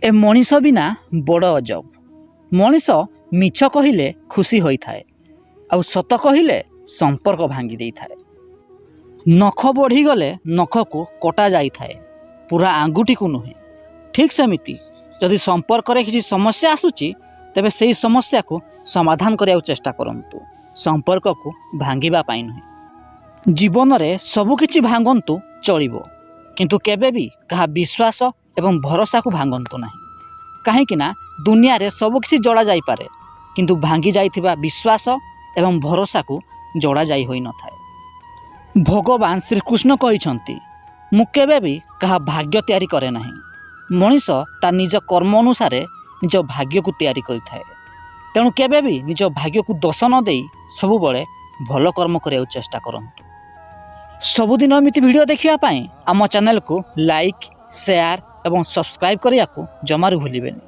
ए मनीष बिना बड़ अजब। मनीष मिछ कहिले खुशी होइथाए आउ सत कहिले संपर्क भांगी देइथाए। नख बढ़ीगले नख को कटा जाइथाए, पूरा आंगुठी को नुहे। ठीक सेमिति जदि संपर्क रे किसी समस्या आसुची तेबे सेही समस्या को समाधान करिया चेष्टा करंतु, संपर्क को भांगिबा पाई नुहे। जीवन रे सबु किछि भांगंतु चलिबो, किंतु केबे भी कहा विश्वास एवं भरोसा को भांगंतु नाही। कहीं ना दुनिया रे सब किछि जोड़ा जाई पारे, किंतु भांगी जाइथिबा विश्वास एवं भरोसा को जोड़ा जाई होई न थाए। भगवान श्रीकृष्ण कहिसंती, मु केबे भी कहा भाग्य तैयारी करे नाही। मनीष ता निज कर्म अनुसार निज भाग्य को तैयारी करिथाए। तेणु केबे भी निज भाग्य को दोष न देई सबु बळे भल कर्म करिया चेष्टा करंतु। सबुदिन एमिति वीडियो देखिया पाई आम चैनल को लाइक, शेयर एवं सब्सक्राइब करिया को जमारू भूलिबेनी।